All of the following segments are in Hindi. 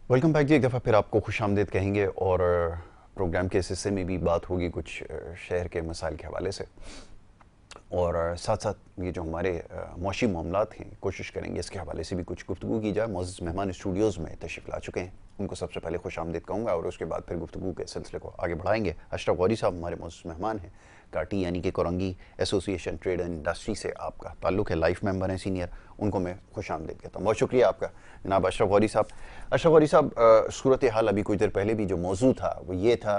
वेलकम बैक जी। एक दफ़ा फिर आपको खुश आमदीद कहेंगे और प्रोग्राम के इस हिस्से में भी बात होगी कुछ शहर के मसाइल के हवाले से और साथ साथ ये जो हमारे मौशी मामलात हैं कोशिश करेंगे इसके हवाले से भी कुछ गुफ्तगू की जाए। मौजूद मेहमान स्टूडियोज़ में तशरीफ़ ला चुके हैं, उनको सबसे पहले खुश आमदीद कहूँगा और उसके बाद फिर गुफ्तगू के सिलसिले को आगे बढ़ाएंगे। अशरफ गौरी साहब हमारे मौजूद मेहमान हैं। काटी यानी कि Korangi association trade and industry से आपका ताल्लुक़ है, लाइफ मेंबर हैं सीनियर, उनको मैं खुश आमदीद कहता हूँ। बहुत शुक्रिया आपका जनाब अशरफ गौरी साहब। अशरफ गौरी साहब, सूरत हाल अभी कुछ देर पहले भी जो मौजू था वो ये था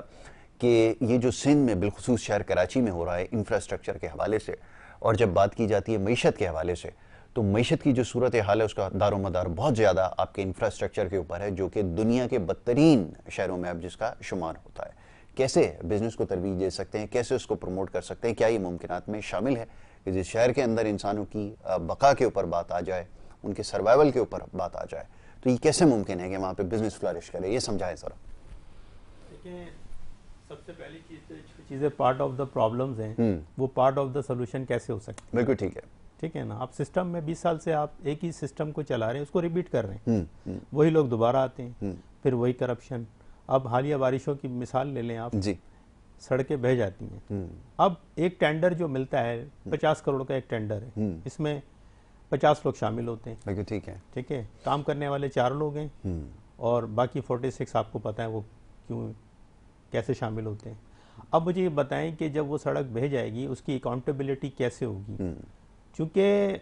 कि ये जो सिंध में बिलखुसूस शहर कराची में हो रहा है इंफ्रास्ट्रक्चर के हवाले से, और जब बात की जाती है मीशत के हवाले से, तो मीशत की जो सूरत हाल है उसका दारोमदार बहुत ज़्यादा आपके इंफ्रास्ट्रक्चर के ऊपर है, जो कि दुनिया के बदतरीन शहरों में अब जिसका शुमार होता है। कैसे बिज़नेस को तरवीज दे सकते हैं, कैसे उसको प्रमोट कर सकते हैं, क्या ये मुमकिनात में शामिल है कि जिस शहर के अंदर इंसानों की बका के ऊपर बात आ जाए, उनके सर्वाइवल के ऊपर बात आ जाए, तो ये कैसे मुमकिन है कि वहाँ पे बिज़नेस फ्लरिश करे, ये समझाएं ज़रा। देखिए, सबसे पहली चीज़ें पार्ट ऑफ द प्रॉब्लम्स हैं, वो पार्ट ऑफ द सोल्यूशन कैसे हो सकते हैं। बिल्कुल ठीक है। ठीक है ना, आप सिस्टम में 20 साल से आप एक ही सिस्टम को चला रहे हैं, उसको रिपीट कर रहे हैं, वही लोग दोबारा आते हैं, फिर वही करप्शन। अब हालिया बारिशों की मिसाल ले लें आप जी, सड़कें बह जाती हैं। अब एक टेंडर जो मिलता है 50 करोड़ का एक टेंडर है, इसमें 50 लोग शामिल होते हैं। बिल्कुल ठीक है। ठीक है, काम करने वाले 4 लोग हैं और बाकी 46 आपको पता है वो क्यों कैसे शामिल होते हैं। अब मुझे ये बताएं कि जब वो सड़क बह जाएगी उसकी अकाउंटेबिलिटी कैसे होगी, क्योंकि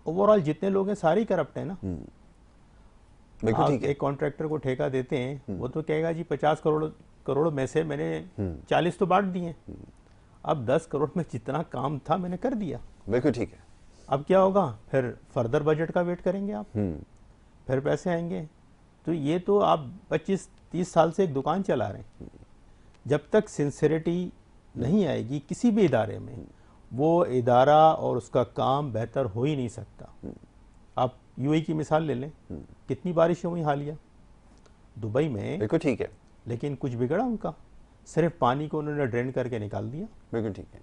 ओवरऑल जितने लोग हैं सारे ही करप्ट हैं ना। बिल्कुल ठीक है। एक कॉन्ट्रैक्टर को ठेका देते हैं, वो तो कहेगा जी 50 करोड़ में से मैंने 40 तो बांट दिए, अब 10 करोड़ में जितना काम था मैंने कर दिया। बिल्कुल ठीक है। अब क्या होगा, फिर फर्दर बजट का वेट करेंगे आप, फिर पैसे आएंगे। तो ये तो आप 25-30 साल से एक दुकान चला रहे हैं, जब तक सिंसियरिटी नहीं आएगी किसी भी इदारे में, वो इदारा और उसका काम बेहतर हो ही नहीं सकता। आप यूएई की मिसाल ले लें, कितनी बारिशें हुई हालिया दुबई में। बिल्कुल ठीक है। लेकिन कुछ बिगड़ा उनका, सिर्फ पानी को उन्होंने ड्रेन करके निकाल दिया। बिल्कुल ठीक है।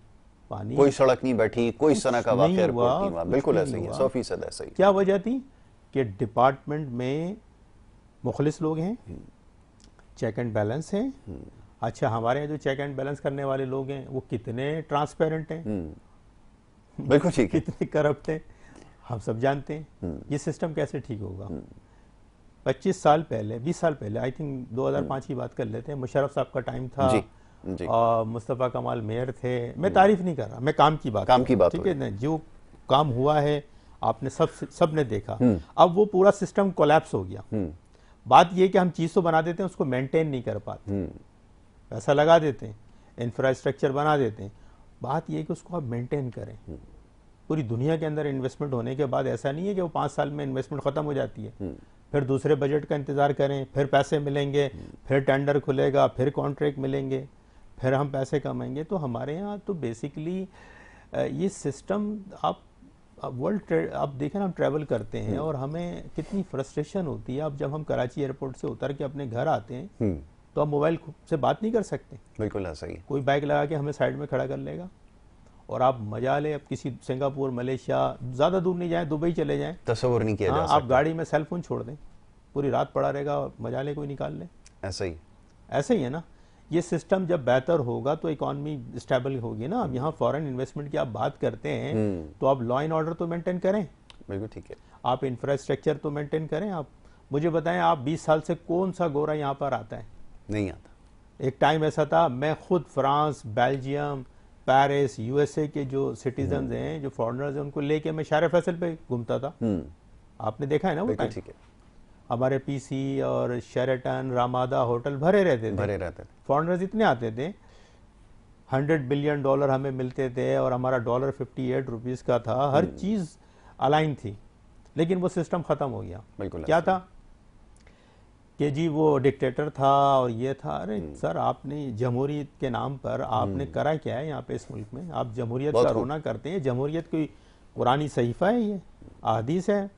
पानी कोई सड़क नहीं बैठी, कोई सना का नहीं वाकया हुआ, रिपोर्ट नहीं हुआ। कुछ बिल्कुल भी ऐसा नहीं ही है, हुआ। 100% ऐसा ही। क्या वजह थी कि डिपार्टमेंट में मुखलिस लोग हैं, चेक एंड बैलेंस है। अच्छा, हमारे यहाँ जो चेक एंड बैलेंस करने वाले लोग हैं वो कितने ट्रांसपेरेंट हैं, बिल्कुल ठीक है। कितने करप्ट हैं, हम सब जानते हैं। ये सिस्टम कैसे ठीक होगा। 25 साल पहले, 20 साल पहले, आई थिंक 2005 की बात कर लेते हैं, मुशर्रफ साहब का टाइम था जी, जी। और मुस्तफ़ा कमाल मेयर थे। मैं तारीफ नहीं कर रहा, मैं काम की बात काम की बात ठीक हो है ना, जो काम हुआ है आपने सब ने देखा। अब वो पूरा सिस्टम कोलैप्स हो गया। बात ये कि हम चीज़ तो बना देते हैं, उसको मेंटेन नहीं कर पाते, पैसा लगा देते हैं, इंफ्रास्ट्रक्चर बना देते हैं। बात ये कि उसको आप मेंटेन करें। पूरी दुनिया के अंदर इन्वेस्टमेंट होने के बाद ऐसा नहीं है कि वो 5 साल में इन्वेस्टमेंट ख़त्म हो जाती है, फिर दूसरे बजट का इंतज़ार करें, फिर पैसे मिलेंगे, फिर टेंडर खुलेगा, फिर कॉन्ट्रैक्ट मिलेंगे, फिर हम पैसे कमाएंगे। तो हमारे यहाँ तो बेसिकली ये सिस्टम आप आप देखें ना, हम ट्रैवल करते हैं और हमें कितनी फ्रस्ट्रेशन होती है। अब जब हम कराची एयरपोर्ट से उतर के अपने घर आते हैं तो आप मोबाइल से बात नहीं कर सकते। बिल्कुल ऐसा ही है। कोई बाइक लगा के हमें साइड में खड़ा कर लेगा और आप मजा ले। अब किसी सिंगापुर, मलेशिया, ज़्यादा दूर नहीं जाएं, दुबई चले जाएं, तस्वुर नहीं किया जा हाँ, सकता। आप गाड़ी में सेल फोन छोड़ दें, पूरी रात पड़ा रहेगा, मजा ले कोई निकाल ले। ऐसा ही। ऐसे ही है ना। ये सिस्टम जब बेहतर होगा तो इकॉनमी स्टेबल होगी ना। अब यहाँ फॉरेन इन्वेस्टमेंट की आप बात करते हैं तो आप लॉ एंड ऑर्डर तो मेंटेन करें, बिल्कुल ठीक है। आप इंफ्रास्ट्रक्चर तो मेंटेन करें। आप मुझे बताएं, आप 20 साल से कौन सा गोरा यहाँ पर आता है? नहीं आता। एक टाइम ऐसा था, मैं खुद फ्रांस, बेल्जियम, पेरिस, यूएसए के जो सिटीजन हैं, जो फॉरेनर्स हैं, उनको लेके मैं शार फैसल पे घूमता था। आपने देखा है ना वो बिल्कुल टाइम। ठीक है। हमारे पीसी और शेरेटन, रामादा होटल भरे रहते थे, भरे रहते थे। फॉरेनर्स इतने आते थे। $100 बिलियन हमें मिलते थे और हमारा डॉलर 58 रुपीज़ का था। हर चीज़ अलाइन थी, लेकिन वो सिस्टम ख़त्म हो गया। बिल्कुल क्या ऐसा था कि जी वो डिक्टेटर था और ये था। अरे सर, आपने जमहूरियत के नाम पर आपने करा क्या है यहाँ पे इस मुल्क में? आप जमहूरियत बहुत का खूब। रोना करते हैं। जमहूरियत कोई कुरानी सहीफ़ा है? ये अहदीस है,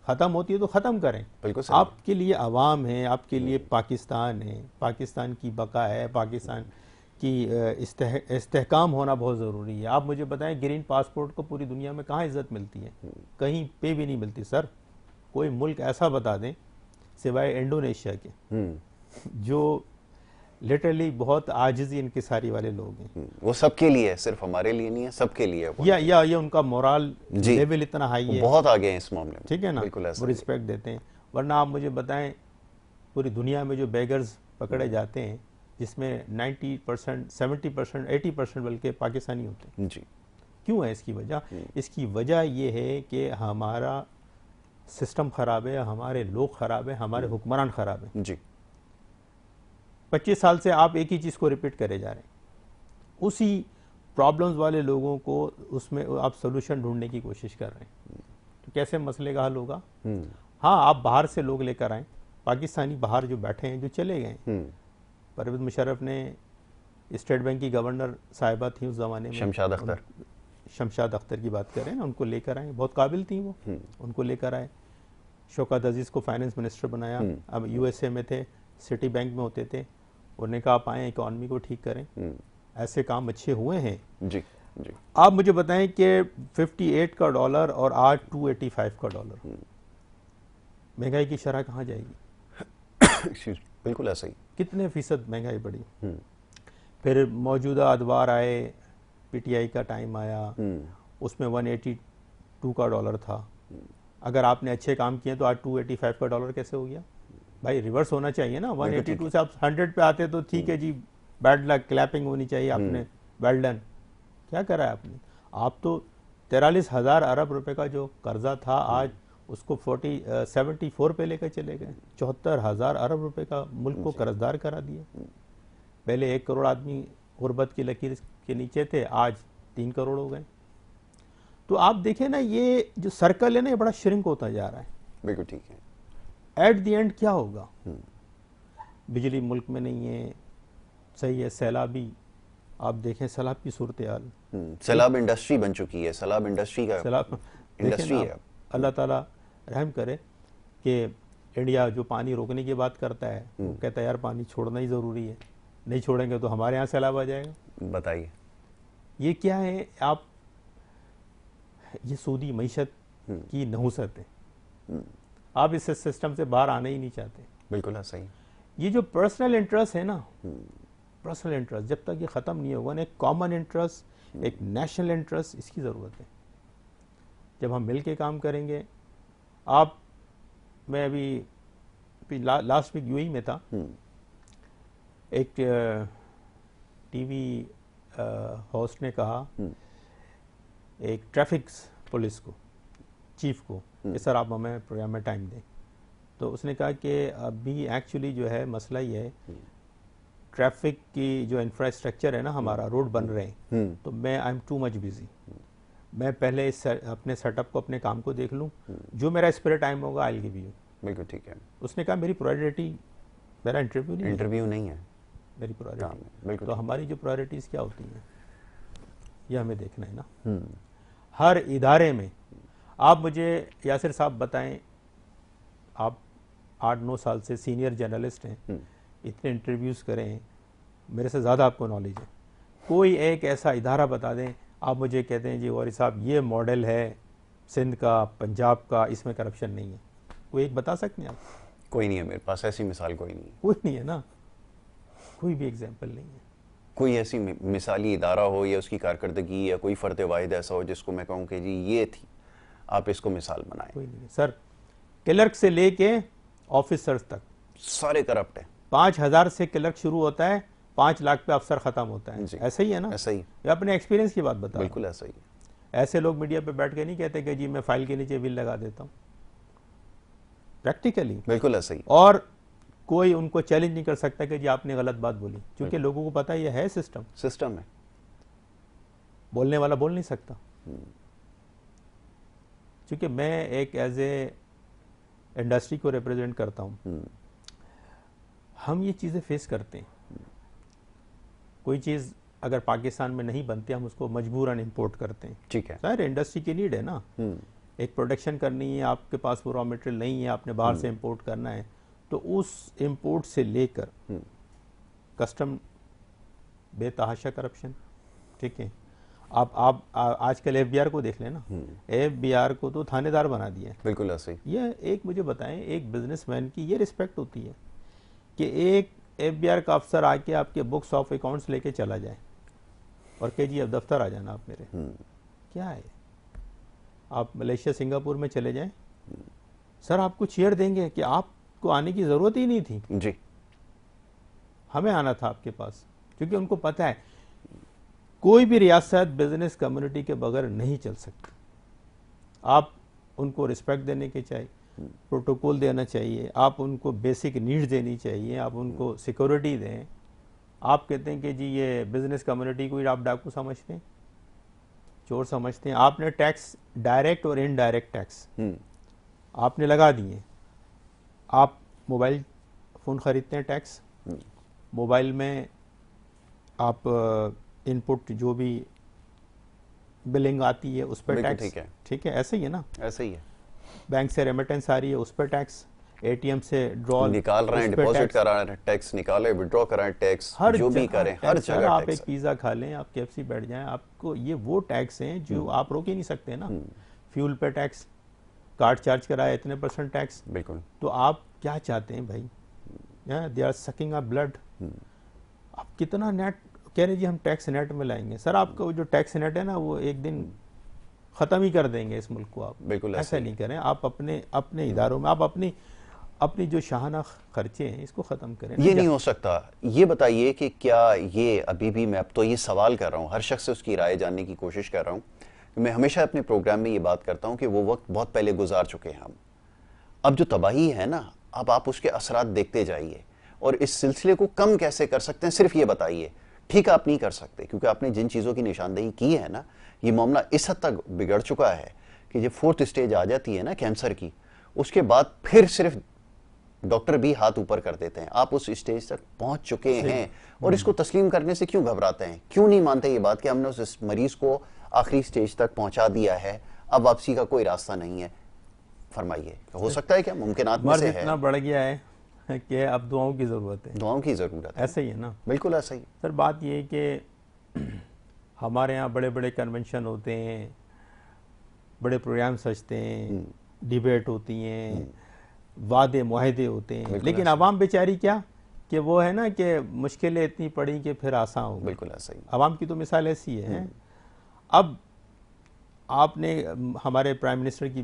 ख़त्म होती है तो ख़त्म करें। बिल्कुल सही। आपके लिए अवाम है, आपके लिए पाकिस्तान है, पाकिस्तान की बका है, पाकिस्तान की इस्तेहकाम होना बहुत ज़रूरी है। आप मुझे बताएं, ग्रीन पासपोर्ट को पूरी दुनिया में कहाँ इज़्ज़त मिलती है? कहीं पे भी नहीं मिलती सर। कोई मुल्क ऐसा बता दें सिवाय इंडोनेशिया के, जो लिटरली बहुत आजिज़ी इनकिसारी वाले लोग हैं। वो सबके लिए है, सिर्फ हमारे लिए नहीं है, सबके लिए है वो। या ये उनका मोरल जी। लेवल इतना हाई है, बहुत आगे हैं इस मामले में, ठीक है ना, बिल्कुल ऐसा वो ही है। रिस्पेक्ट देते हैं। वरना आप मुझे बताएं पूरी दुनिया में जो बेगर्स पकड़े जाते हैं जिसमें 90%, 70%, 80% बल्कि पाकिस्तानी होते हैं। जी। क्यों है इसकी वजह? इसकी वजह ये है कि हमारा सिस्टम ख़राब है, हमारे लोग ख़राब है, हमारे हुक्मरान ख़राब है। जी। 25 साल से आप एक ही चीज़ को रिपीट करे जा रहे हैं, उसी प्रॉब्लम्स वाले लोगों को उसमें आप सोल्यूशन ढूंढने की कोशिश कर रहे हैं। तो कैसे मसले का हल होगा? हाँ, आप बाहर से लोग लेकर आए, पाकिस्तानी बाहर जो बैठे हैं, जो चले गए। परवेज़ मुशर्रफ ने, स्टेट बैंक की गवर्नर साहिबा थी उस ज़माने में, शमशाद अख्तर की बात करें ना, उनको लेकर आए, बहुत काबिल थी वो, उनको लेकर आए। शौकत अजीज़ को फाइनेंस मिनिस्टर बनाया, अब यूएसए में थे, सिटी बैंक में होते थे, उन्होंने कहा आप आएँ इकॉनमी को ठीक करें। ऐसे काम अच्छे हुए हैं। जी। जी। आप मुझे बताएं कि 58 का डॉलर और आज 285 का डॉलर, महंगाई की शरह कहाँ जाएगी? बिल्कुल ऐसा ही। कितने फीसद महंगाई बढ़ी? फिर मौजूदा अदवार आए, पीटीआई का टाइम आया, उसमें 182 का डॉलर था। अगर आपने अच्छे काम किए तो आज 285 का डॉलर कैसे हो गया? भाई रिवर्स होना चाहिए ना, 182 से आप 100 पे आते तो ठीक है जी, बैड लक, क्लैपिंग होनी चाहिए, आपने वेल डन। क्या करा है आपने? आप तो 43,000 अरब रुपए का जो कर्जा था आज उसको 74 पे लेकर चले गए। 74,000 अरब रुपए का मुल्क को कर्जदार करा दिया। पहले 1 करोड़ आदमी गुर्बत की लकीर के नीचे थे, आज 3 करोड़ हो गए। तो आप देखें ना, ये जो सर्कल है ना, ये बड़ा श्रिंक होता जा रहा है। बिल्कुल ठीक है। एट द एंड क्या होगा? बिजली मुल्क में नहीं है, सही है, सैलाबी, आप देखें सैलाब की सूरत हाल, सैलाब इंडस्ट्री बन चुकी है, सैलाब इंडस्ट्री का सैलाब इंडस्ट्री है। अल्लाह ताला रहम करे कि इंडिया जो पानी रोकने की बात करता है, वो कहता है यार पानी छोड़ना ही ज़रूरी है, नहीं छोड़ेंगे तो हमारे यहाँ सैलाब आ जाएगा। बताइए, ये क्या है? आप ये सूदी मईशत की नहुसत है। आप इस सिस्टम से बाहर आना ही नहीं चाहते। बिल्कुल ऐसा ही। ये जो पर्सनल इंटरेस्ट है ना, पर्सनल इंटरेस्ट जब तक ये ख़त्म नहीं होगा ना, एक कॉमन इंटरेस्ट, एक नेशनल इंटरेस्ट, इसकी ज़रूरत है। जब हम मिल के काम करेंगे, मैं अभी लास्ट वीक यूएई में था, एक टीवी होस्ट ने कहा एक ट्रैफिक पुलिस को, चीफ को, कि सर आप हमें प्रोग्राम में टाइम दें। तो उसने कहा कि अभी एक्चुअली जो है मसला ये है, ट्रैफिक की जो इंफ्रास्ट्रक्चर है ना, हमारा रोड बन रहे हैं, तो I am too much busy, मैं पहले अपने सेटअप को, अपने काम को देख लूं, जो मेरा स्पेयर टाइम होगा आई विल गिव यू। बिल्कुल ठीक है। उसने कहा मेरी प्रायोरिटी, मेरा इंटरव्यू नहीं है, मेरी प्रायोरिटी। तो हमारी जो प्रायोरिटीज़ क्या होती हैं, ये हमें देखना है ना। हर इदारे में आप मुझे यासिर साहब बताएं, आप 8-9 साल से सीनियर जर्नलिस्ट हैं, इतने इंटरव्यूज़ करें, मेरे से ज़्यादा आपको नॉलेज है, कोई एक ऐसा इदारा बता दें, आप मुझे कहते हैं जी वारी साहब ये मॉडल है सिंध का, पंजाब का, इसमें करप्शन नहीं है, कोई एक बता सकते हैं आप? कोई नहीं है मेरे पास, ऐसी मिसाल कोई नहीं है ना, कोई भी एग्जाम्पल नहीं है। कोई ऐसी मिसाली इदारा हो या उसकी कारकर्दगी या कोई फ़र्द वाहिद ऐसा हो जिसको मैं कहूँ कि जी ये थी, आप इसको मिसाल बनाएं? कोई नहीं है सर। क्लर्क से लेके ऑफिसर्स तक सारे करप्ट हैं। 5,000 से क्लर्क शुरू होता है, 5 लाख पे अफसर ख़त्म होता है। ऐसा ही है ना? ऐसा ही। ये अपने एक्सपीरियंस की बात बता। बिल्कुल ऐसा ही। ऐसे लोग मीडिया पे बैठ के नहीं कहते कि जी मैं फाइल के नीचे बिल लगा देता हूँ, प्रैक्टिकली बिल्कुल ऐसा ही। और कोई उनको चैलेंज नहीं कर सकता कि जी आपने गलत बात बोली, क्योंकि लोगों को पता यह है सिस्टम है, बोलने वाला बोल नहीं सकता। क्योंकि मैं एक एज ए इंडस्ट्री को रिप्रेजेंट करता हूँ, हम ये चीज़ें फेस करते हैं। कोई चीज़ अगर पाकिस्तान में नहीं बनती, हम उसको मजबूरन इंपोर्ट करते हैं। ठीक है सर, इंडस्ट्री की नीड है ना, एक प्रोडक्शन करनी है, आपके पास वो रॉ मटेरियल नहीं है, आपने बाहर से इंपोर्ट करना है, तो उस इंपोर्ट से लेकर कस्टम बेतहाशा करप्शन, ठीक है, आजकल एफबीआर को देख लेना, एफबीआर को तो थानेदार बना दिया है। बिल्कुल ऐसे ही। ये एक मुझे बताएं, एक बिजनेसमैन की ये रिस्पेक्ट होती है कि एक एफबीआर का अफसर आके आपके बुक्स ऑफ अकाउंट्स लेके चला जाए और कहे जी अब दफ्तर आ जाना आप मेरे। क्या है? आप मलेशिया सिंगापुर में चले जाएं, सर आपको चेयर देंगे कि आपको आने की जरूरत ही नहीं थी जी, हमें आना था आपके पास, क्योंकि उनको पता है कोई भी रियासत बिजनेस कम्युनिटी के बगैर नहीं चल सकती। आप उनको रिस्पेक्ट देने के चाहिए, प्रोटोकॉल देना चाहिए, आप उनको बेसिक नीड्स देनी चाहिए, आप उनको सिक्योरिटी दें। आप कहते हैं कि जी ये बिजनेस कम्युनिटी को आप डाकू समझते हैं, चोर समझते हैं। आपने टैक्स, डायरेक्ट और इनडायरेक्ट टैक्स आपने लगा दिए। आप मोबाइल फ़ोन ख़रीदते हैं, टैक्स, मोबाइल में आप इनपुट जो भी बिलिंग आती है उस पर टैक्स, ठीक है, ऐसे ही है ना, ऐसे ही है। बैंक से रेमिटेंस आ रही है उस पर टैक्स, एटीएम से ड्रॉ निकाल रहे हैं, डिपॉजिट करा रहे हैं, टैक्स निकाले, विड्रॉ करा रहे हैं, टैक्स, जो भी करें हर जगह। आप एक पिज्जा खा लें, आप केएफसी बैठ जाएं, आपको ये वो टैक्स हैं जो आप रोक ही नहीं सकते ना। फ्यूल पे टैक्स, कार्ड चार्ज कराया इतने % टैक्स। बिल्कुल। तो आप क्या चाहते हैं भाई? They are sucking up blood. आप कितना नेट कह रहे जी हम टैक्स नेट में लाएंगे, सर आपका वो जो टैक्स नेट है ना वो एक दिन खत्म ही कर देंगे इस मुल्क को। आप बिल्कुल ऐसा नहीं करें। आप अपने इदारों में आप अपनी जो शाहाना खर्चे हैं इसको खत्म करें। ये नहीं हो सकता। ये बताइए कि क्या ये अभी भी, मैं अब तो ये सवाल कर रहा हूँ, हर शख्स से उसकी राय जानने की कोशिश कर रहा हूँ। मैं हमेशा अपने प्रोग्राम में ये बात करता हूँ कि वो वक्त बहुत पहले गुजार चुके हैं हम। अब जो तबाही है ना, अब आप उसके असरात देखते जाइए और इस सिलसिले को कम कैसे कर सकते हैं, सिर्फ ये बताइए। ठीक, आप नहीं कर सकते क्योंकि आपने जिन चीज़ों की निशानदेही की है ना, ये मामला इस हद तक बिगड़ चुका है कि जब 4th स्टेज आ जाती है ना कैंसर की, उसके बाद फिर सिर्फ डॉक्टर भी हाथ ऊपर कर देते हैं। आप उस स्टेज तक पहुंच चुके हैं और इसको तस्लीम करने से क्यों घबराते हैं? क्यों नहीं मानते ये बात कि हमने उस मरीज को आखिरी स्टेज तक पहुंचा दिया है, अब वापसी का कोई रास्ता नहीं है? फरमाइए, हो सकता है क्या? मुमकिनात में से है। इतना बढ़ गया है कि अब दुआओं की जरूरत है। दुआओं की जरूरत है। ऐसा ही है ना? बिल्कुल ऐसा ही। सर बात ये है कि हमारे यहाँ बड़े बड़े कन्वेंशन होते हैं, बड़े प्रोग्राम सजते हैं, डिबेट होती हैं, वादे मुआहदे होते हैं, लेकिन आवाम बेचारी क्या कि वो है ना कि मुश्किलें इतनी पड़ी कि फिर आसान हो। बिल्कुल ऐसा ही। आवाम की तो मिसाल ऐसी है। अब आपने हमारे प्राइम मिनिस्टर की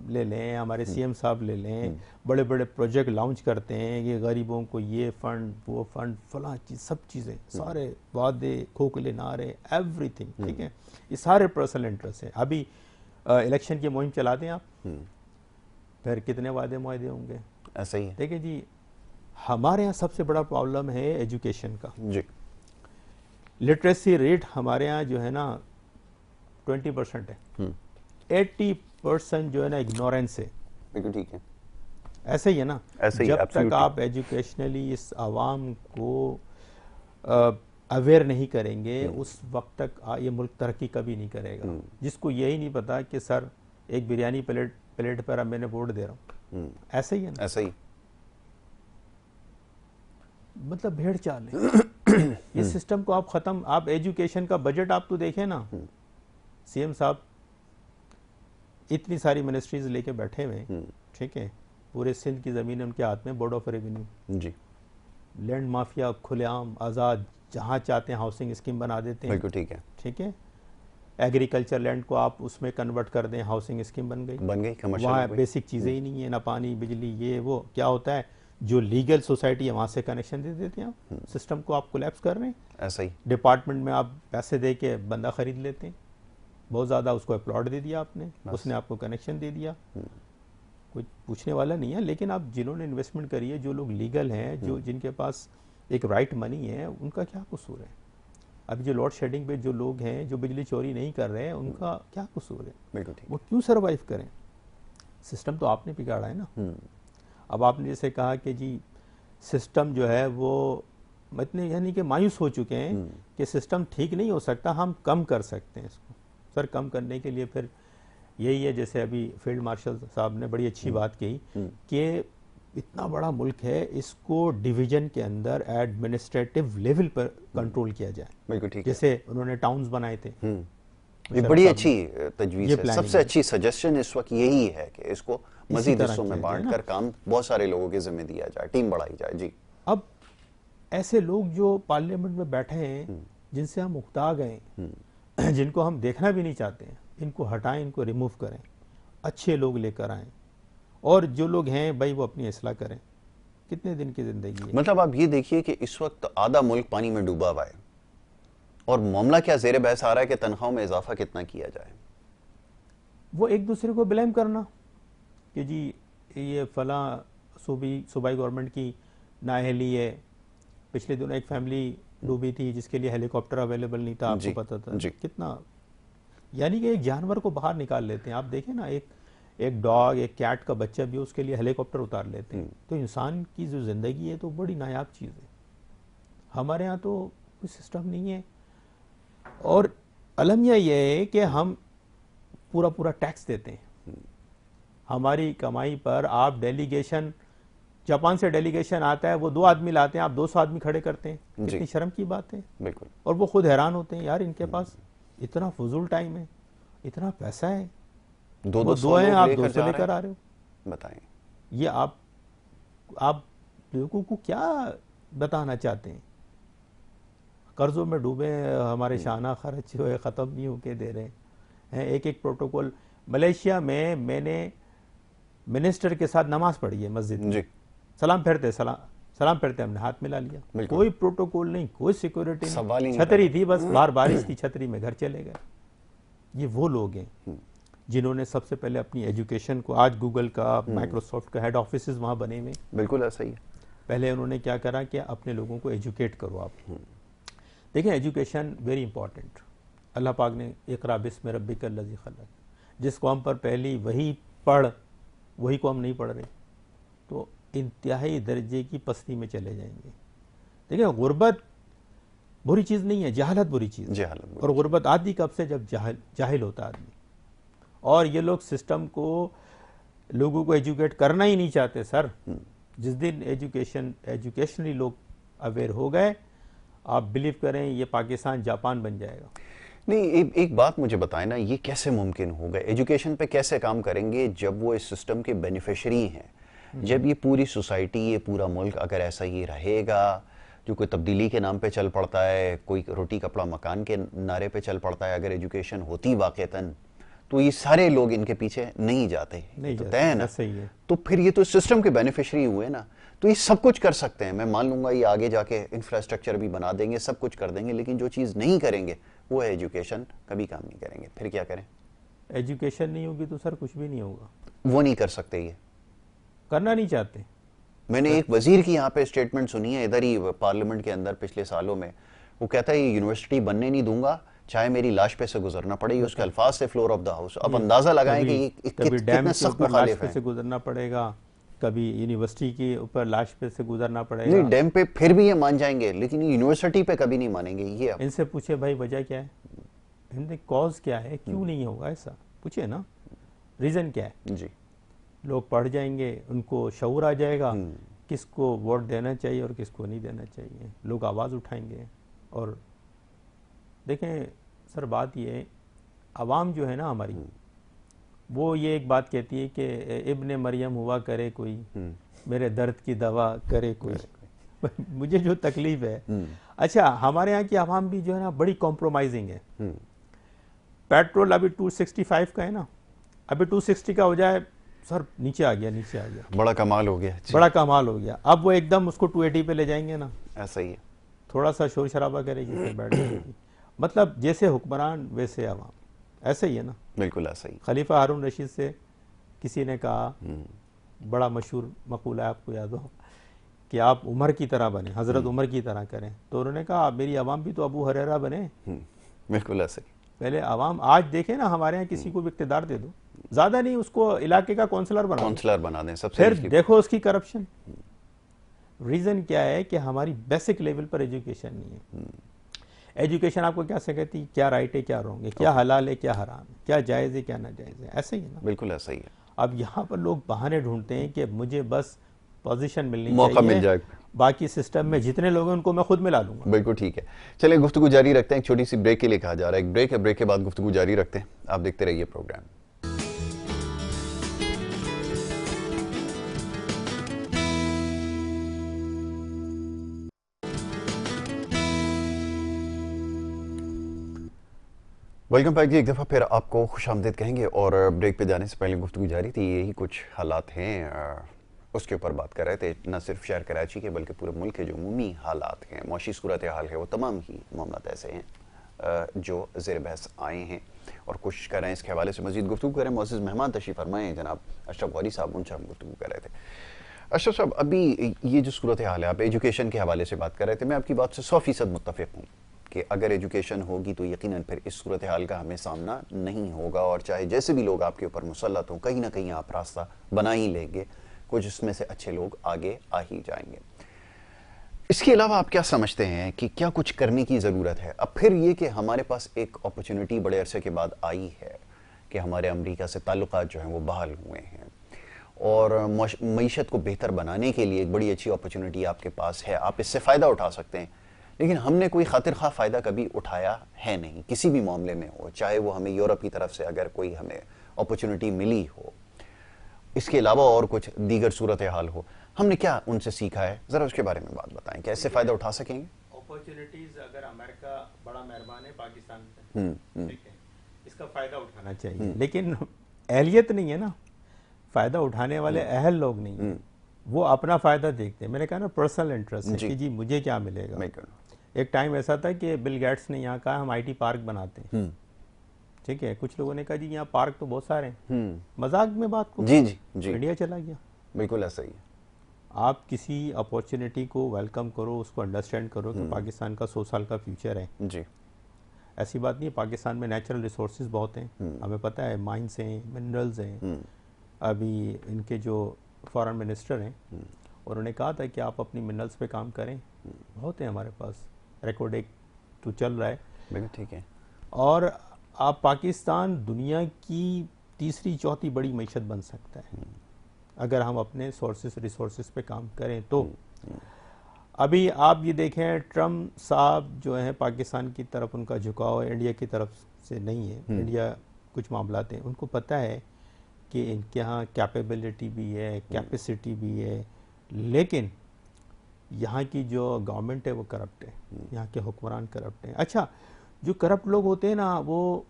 ले लें, हमारे सीएम साहब ले लें, बड़े बड़े प्रोजेक्ट लॉन्च करते हैं कि गरीबों को ये फंड, वो फंड, फला चीज़, सब चीज़ें, सारे वादे, खोखले नारे, एवरीथिंग, ठीक है। ये सारे पर्सनल इंटरेस्ट हैं। अभी इलेक्शन की मुहिम चलाते हैं आप, फिर कितने वादे मुआहदे होंगे? ऐसा ही है। देखिए जी, हमारे यहाँ सबसे बड़ा प्रॉब्लम है एजुकेशन का जी। लिटरेसी रेट हमारे यहाँ जो है ना 20% है, 80% जो है ना इग्नोरेंस है। बिल्कुल ठीक है। ऐसे ही है ना? ऐसे ही, जब तक आप एजुकेशनली इस आवाम को अवेयर नहीं करेंगे उस वक्त तक ये मुल्क तरक्की कभी नहीं करेगा। जिसको यही नहीं पता कि सर एक बिरयानी प्लेट पर अब मैंने वोट दे रहा हूँ, ऐसे ही है ना? ऐसे ही, मतलब भेड़ चाल है। ये सिस्टम को आप खत्म, आप एजुकेशन का बजट आप तो देखें ना, सीएम साहब इतनी सारी मिनिस्ट्रीज लेके बैठे हुए, ठीक है, पूरे सिंध की जमीन उनके हाथ में, board of revenue ji, land mafia खुलेआम आज़ाद, जहाँ चाहते हैं हाउसिंग स्कीम बना देते हैं। बिल्कुल ठीक है, ठीक है। एग्रीकल्चर लैंड को आप उसमें कन्वर्ट कर दें, हाउसिंग स्कीम बन गई, वहाँ बेसिक चीज़ें ही नहीं है, ना पानी बिजली, ये वो। क्या होता है, जो लीगल सोसाइटी है वहाँ से कनेक्शन दे देते हैं आप, सिस्टम को आप कोलैप्स कर रहे हैं। ऐसा ही डिपार्टमेंट में आप पैसे दे के बंदा खरीद लेते हैं, बहुत ज़्यादा, उसको प्लॉट दे दिया आपने, उसने आपको कनेक्शन दे दिया, कोई पूछने वाला नहीं है। लेकिन आप जिन्होंने इन्वेस्टमेंट करी है, जो लोग लीगल हैं, जो जिनके पास एक राइट मनी है, उनका क्या कसूर है? अभी जो लोड शेडिंग पे जो लोग हैं, जो बिजली चोरी नहीं कर रहे हैं, उनका क्या कसूर है? बिल्कुल ठीक। वो क्यों सर्वाइव करें? सिस्टम तो आपने बिगाड़ा है ना। अब आपने जैसे कहा कि जी सिस्टम जो है वो इतने यानी कि मायूस हो चुके हैं कि सिस्टम ठीक नहीं हो सकता, हम कम कर सकते हैं इसको। सर कम करने के लिए फिर यही है, जैसे अभी फील्ड मार्शल साहब ने बड़ी अच्छी बात कही कि इतना बड़ा मुल्क है, इसको डिवीजन के अंदर एडमिनिस्ट्रेटिव लेवल पर कंट्रोल किया जाए। बिल्कुल ठीक। जैसे उन्होंने टाउन्स बनाए थे, ये बड़ी अच्छी तजवीज़ ये है। प्लानिंग सबसे अच्छी सजेशन इस वक्त यही है कि इसको मजीद तरह हिस्सों में किया जाए बांट कर काम बहुत सारे लोगों के जिम्मे दिया जाए, टीम बढ़ाई जाए। जी अब ऐसे लोग जो पार्लियामेंट में बैठे हैं जिनसे हम उकता गए, जिनको हम देखना भी नहीं चाहते हैं, इनको हटाएं, इनको रिमूव करें, अच्छे लोग लेकर आएं, और जो लोग हैं भाई वो अपनी इस्लाह करें। कितने दिन की जिंदगी है। मतलब आप ये देखिए कि इस वक्त आधा मुल्क पानी में डूबा हुआ है और मामला क्या ज़ेर बहस आ रहा है कि तनख्वाहों में इजाफा कितना किया जाए। वो एक दूसरे को ब्लेम करना कि जी ये फला सूबाई गवर्नमेंट की नाअहली है। पिछले दिनों एक फैमिली डूबी थी जिसके लिए हेलीकॉप्टर अवेलेबल नहीं था, आपको पता था। कितना, यानी कि एक जानवर को बाहर निकाल लेते हैं। आप देखें ना, एक डॉग, एक कैट का बच्चा भी उसके लिए हेलीकॉप्टर उतार लेते हैं। तो इंसान की जो ज़िंदगी है तो बड़ी नायाब चीज़ है। हमारे यहाँ तो कोई सिस्टम नहीं है। और अलमिया यह है कि हम पूरा टैक्स देते हैं हमारी कमाई पर। आप डेलीगेशन, जापान से डेलीगेशन आता है, वो 2 आदमी लाते हैं, आप 200 आदमी खड़े करते हैं। कितनी शर्म की बात है। बिल्कुल। और वो खुद हैरान होते हैं, यार इनके पास इतना फजूल टाइम है, इतना पैसा है, वो 2 हैं, आप 200 लेकर आ रहे हो। बताएं, ये आप लोगों को क्या बताना चाहते हैं। कर्जों में डूबे हमारे शाना खर्च जो है ख़त्म नहीं होके दे रहे हैं। एक प्रोटोकॉल मलेशिया में मैंने मिनिस्टर के साथ नमाज पढ़ी है मस्जिद में, सलाम फेरते हमने हाथ मिला लिया। कोई प्रोटोकॉल नहीं, कोई सिक्योरिटी नहीं, छतरी थी बस, बाहर बारिश थी, छतरी में घर चले गए। ये वो लोग हैं जिन्होंने सबसे पहले अपनी एजुकेशन को, आज गूगल का, माइक्रोसॉफ्ट का हेड ऑफिस वहाँ बने हुए। बिल्कुल ऐसा ही है। पहले उन्होंने क्या करा कि अपने लोगों को एजुकेट करो आप। देखें, एजुकेशन वेरी इंपॉर्टेंट। अल्लाह पाक ने इक़रा बिस्मि रब्बिकल लज़ी खलक़, जिस कौम पर पहली वही पढ़, वही कौम नहीं पढ़ रही, तो इंतहाई दर्जे की पस्ती में चले जाएंगे। देखिए, गुर्बत बुरी चीज़ नहीं है, जहालत बुरी चीज़ है। और गुर्बत आती कब से, जब जाहिल होता आदमी। और ये लोग सिस्टम को, लोगों को एजुकेट करना ही नहीं चाहते सर। जिस दिन एजुकेशनली लोग अवेयर हो गए, आप बिलीव करें, ये पाकिस्तान जापान बन जाएगा। नहीं, एक बात मुझे बताएं ना, ये कैसे मुमकिन होगा? एजुकेशन पे कैसे काम करेंगे जब वो इस सिस्टम के बेनिफिशरी हैं? जब ये पूरी सोसाइटी, ये पूरा मुल्क अगर ऐसा ही रहेगा, जो कोई तब्दीली के नाम पे चल पड़ता है, कोई रोटी कपड़ा मकान के नारे पे चल पड़ता है, अगर एजुकेशन होती वाक़तन, तो ये सारे लोग इनके पीछे नहीं जाते, तो तय है ना। सही है। तो फिर ये तो सिस्टम के बेनिफिशरी हुए ना, तो ये सब कुछ कर सकते हैं। मैं मान लूंगा ये आगे जाके इंफ्रास्ट्रक्चर भी बना देंगे, सब कुछ कर देंगे, लेकिन जो चीज़ नहीं करेंगे वो है एजुकेशन। कभी काम नहीं करेंगे, फिर क्या करें? एजुकेशन नहीं होगी तो सर कुछ भी नहीं होगा। वो नहीं कर सकते, ये करना नहीं चाहते। मैंने एक वजीर की यहाँ पे स्टेटमेंट सुनी है इधर ही पार्लियामेंट के अंदर पिछले सालों में। वो कहता है ये यूनिवर्सिटी बनने नहीं दूंगा, चाहे मेरी लाश पे से गुजरना पड़े। ये उसके अल्फाज से फ्लोर ऑफ द हाउस। अब अंदाजा लगाएं कि कितने सख्त मुखालिफ है। से गुजरना पड़ेगा, कभी यूनिवर्सिटी के ऊपर लाश पे से गुजरना पड़ेगा। नहीं, डैम पे फिर भी ये मान जाएंगे, लेकिन यूनिवर्सिटी पे कभी नहीं मानेंगे। ये इनसे पूछे भाई वजह क्या है, इनके कॉज क्या है, क्यों नहीं होगा ऐसा, पूछे ना, रीजन क्या है। जी, लोग पढ़ जाएंगे, उनको शऊर आ जाएगा किसको वोट देना चाहिए और किसको नहीं देना चाहिए। लोग आवाज़ उठाएंगे। और देखें सर, बात ये, आवाम जो है ना हमारी, वो ये एक बात कहती है कि इब्ने मरियम हुआ करे कोई, मेरे दर्द की दवा करे कोई। मुझे जो तकलीफ है, अच्छा हमारे यहाँ की आवाम भी जो है ना बड़ी कॉम्प्रोमाइजिंग है। पेट्रोल अभी 265 का है ना, अभी 260 का हो जाए सर, नीचे आ गया, बड़ा कमाल हो गया, बड़ा कमाल हो गया। अब वो एकदम उसको 280 पे ले जाएंगे ना, ऐसा ही है। थोड़ा सा शोर शराबा करेगी फिर बैठ जाएगी। मतलब जैसे हुक्मरान वैसे आवाम, ऐसे ही है ना। बिल्कुल ऐसा ही। खलीफा हारून रशीद से किसी ने कहा, बड़ा मशहूर मकूला है, आपको याद हो, कि आप उमर की तरह बने, हजरत उमर की तरह करें। तो उन्होंने कहा मेरी आवाम भी तो अबू हुरैरा बने। बिल्कुल ऐसे ही। पहले आवाम, आज देखें ना हमारे यहाँ किसी को भी इख्तिदार दे दो, ज्यादा नहीं, उसको इलाके का काउंसलर बना दें, सबसे फिर देखो उसकी करप्शन। रीजन क्या है कि हमारी बेसिक लेवल पर एजुकेशन नहीं है। एजुकेशन आपको क्या सिखाती, क्या राइट है, क्या रॉन्ग है, क्या हलाल है, क्या हराम है, क्या जायज़ है, क्या नाजायज़ है। ऐसे ही है ना। बिल्कुल ऐसा ही है। अब यहाँ पर लोग बहाने ढूंढते हैं कि मुझे बस पोजीशन मिलनी मौका चाहिए, मिल जाएगा, बाकी सिस्टम में जितने लोग हैं उनको मैं खुद मिला लूंगा। बिल्कुल ठीक है। चलिए गुफ्तगू जारी रखते हैं, एक छोटी सी ब्रेक के लिए कहा जा रहा है, एक ब्रेक है, ब्रेक के बाद गुफ्तगू जारी रखते हैं, आप देखते रहिए प्रोग्राम। वेलकम बैक जी, एक दफ़ा फिर आपको खुश आमदीद कहेंगे। और ब्रेक पे जाने से पहले गुफ्तगू जारी थी, यही कुछ हालात हैं उसके ऊपर बात कर रहे थे, न सिर्फ शहर कराची के बल्कि पूरे मुल्क के जो उमूमी हालात हैं, मौशी सूरत हाल है, वो तमाम ही मामलात ऐसे हैं जो ज़ेर बहस आए हैं और कोशिश कर रहे हैं इसके हवाले से मज़ीद गुफ्तगू करें। मौजूद मेहमान तशरीफ़ फरमाए हैं जनाब अशरफ गौरी साहब, उनसे हम गुफ्तगू कर रहे थे। अशरफ साहब, अभी ये जो सूरत हाल है, आप एजुकेशन के हवाले से बात कर रहे थे, मैं आपकी बात से 100% मुत्तफ़िक़ हूँ कि अगर एजुकेशन होगी तो यकीनन फिर इस सूरत हाल का हमें सामना नहीं होगा, और चाहे जैसे भी लोग आपके ऊपर मुसल्लत हों, कहीं ना कहीं आप रास्ता बना ही लेंगे, कुछ इसमें से अच्छे लोग आगे आ ही जाएंगे। इसके अलावा आप क्या समझते हैं कि क्या कुछ करने की ज़रूरत है? अब फिर ये कि हमारे पास एक अपॉर्चुनिटी बड़े अरसे के बाद आई है कि हमारे अमेरिका से ताल्लुकात जो हैं वो बहाल हुए हैं, और मईशत को बेहतर बनाने के लिए एक बड़ी अच्छी अपॉर्चुनिटी आपके पास है, आप इससे फ़ायदा उठा सकते हैं, लेकिन हमने कोई खातिर खा फ़ायदा कभी उठाया है नहीं, किसी भी मामले में हो, चाहे वो हमें यूरोप की तरफ से अगर कोई हमें अपॉर्चुनिटी मिली हो, इसके अलावा और कुछ दीगर सूरत हाल हो, हमने क्या उनसे सीखा है, ज़रा उसके बारे में बात बताएं, क्या इससे फ़ायदा उठा सकेंगे? अपॉर्चुनिटीज अगर अमेरिका बड़ा मेहरबान है पाकिस्तान पे, ठीक है, इसका फ़ायदा उठाना चाहिए, लेकिन अहलियत नहीं है ना, फ़ायदा उठाने वाले अहल लोग नहीं हैं, वो अपना फ़ायदा देखते हैं। मैंने कहा ना पर्सनल इंटरेस्ट है कि जी मुझे क्या मिलेगा। एक टाइम ऐसा था कि बिल गेट्स ने यहाँ कहा हम आईटी पार्क बनाते हैं, ठीक है, कुछ लोगों ने कहा जी यहाँ पार्क तो बहुत सारे हैं, मजाक में बात को जी जी जी इंडिया चला गया। बिल्कुल ऐसा ही है। आप किसी अपॉर्चुनिटी को वेलकम करो, उसको अंडरस्टैंड करो कि पाकिस्तान का 100 साल का फ्यूचर है जी। ऐसी बात नहीं है, पाकिस्तान में नेचुरल रिसोर्सेज बहुत हैं, हमें पता है, माइंस हैं, मिनरल्स हैं। अभी इनके जो फॉरेन मिनिस्टर हैं उन्होंने कहा था कि आप अपनी मिनरल्स पे काम करें, बहुत है हमारे पास, रिकॉर्ड एक तो चल रहा है, बिल्कुल ठीक है। और आप पाकिस्तान दुनिया की तीसरी चौथी बड़ी मईशत बन सकता है अगर हम अपने सोर्सेस रिसोर्सेज पे काम करें तो। अभी आप ये देखें, ट्रम्प साहब जो हैं पाकिस्तान की तरफ उनका झुकाव इंडिया की तरफ से नहीं है, इंडिया कुछ मामलात हैं, उनको पता है कि इनके यहाँ कैपेबिलिटी भी है, कैपेसिटी भी है, लेकिन यहाँ की जो गवर्नमेंट है वो करप्ट है, यहाँ के हुक्मरान करप्ट हैं। अच्छा, जो करप्ट लोग होते हैं ना, वो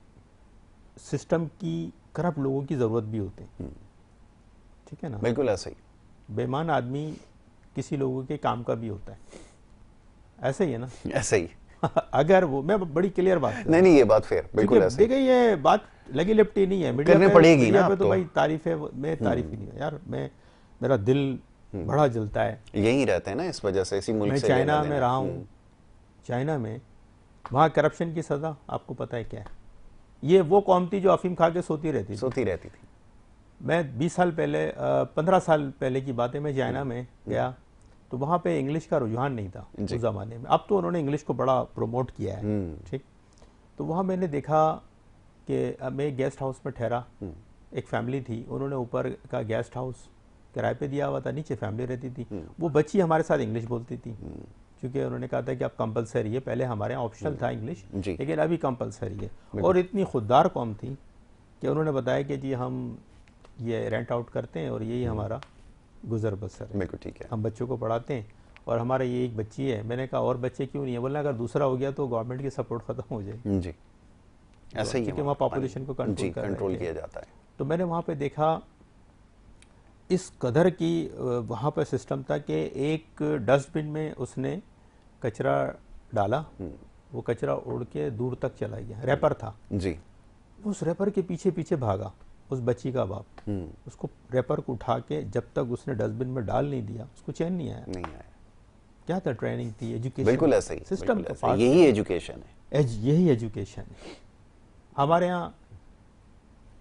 सिस्टम की करप्ट लोगों की ज़रूरत भी होती है, ठीक है ना, बिल्कुल ऐसा ही। बेईमान आदमी किसी लोगों के काम का भी होता है, ऐसे ही है ना, ऐसे ही। अगर वो, मैं बड़ी क्लियर बात नहीं ये बात फेयर, बिल्कुल ऐसे। देखिए ये बात लगी लिपटी नहीं है, मीडिया करने पे पड़ेगी मीडिया ना पे तो तो। भाई तारीफ है, मैं तारीफ ही नहीं है यार, मैं मेरा दिल बड़ा जलता है। यही रहते हैं ना इस वजह से, इसी मुल्क मैं से चाइना लेना में देना। रहा हूँ, चाइना में वहाँ करप्शन की सज़ा आपको पता है क्या है, ये वो कौम थी जो अफीम खा के सोती रहती थी। मैं 20 साल पहले 15 साल पहले की बात है, मैं चाइना में गया तो वहाँ पे इंग्लिश का रुझान नहीं था उस ज़माने में, अब तो उन्होंने इंग्लिश को बड़ा प्रमोट किया है, ठीक। तो वहाँ मैंने देखा कि मैं गेस्ट हाउस में ठहरा, एक फैमिली थी, उन्होंने ऊपर का गेस्ट हाउस किराए पे दिया हुआ था, नीचे फैमिली रहती थी, वो बच्ची हमारे साथ इंग्लिश बोलती थी, क्योंकि उन्होंने कहा था कि अब कंपलसरी है, पहले हमारे यहाँ ऑप्शनल था इंग्लिश, लेकिन अभी कंपलसरी है। और इतनी खुददार कौम थी कि उन्होंने बताया कि जी हम ये रेंट आउट करते हैं और यही हमारा गुजर बसर है, बिल्कुल ठीक है, हम बच्चों को पढ़ाते हैं और हमारा ये एक बच्ची है। मैंने कहा और बच्चे क्यों नहीं है, बोलना अगर दूसरा हो गया तो गवर्नमेंट की सपोर्ट खत्म हो जाएगी जी, ऐसा ही है, क्योंकि वहाँ पॉपुलेशन को कंट्रोल किया जाता है। तो मैंने वहाँ पे देखा इस कदर की वहाँ पर सिस्टम था कि एक डस्टबिन में उसने कचरा डाला, वो कचरा उड़ के दूर तक चला गया, रैपर था जी, उस रैपर के पीछे पीछे भागा उस बच्ची का बाप, उसको रैपर को उठा के जब तक उसने डस्टबिन में डाल नहीं दिया उसको चैन नहीं आया। क्या था, ट्रेनिंग थी, एजुकेशन, बिल्कुल ऐसा ही सिस्टम, यही एजुकेशन है, यही एजुकेशन है। हमारे यहाँ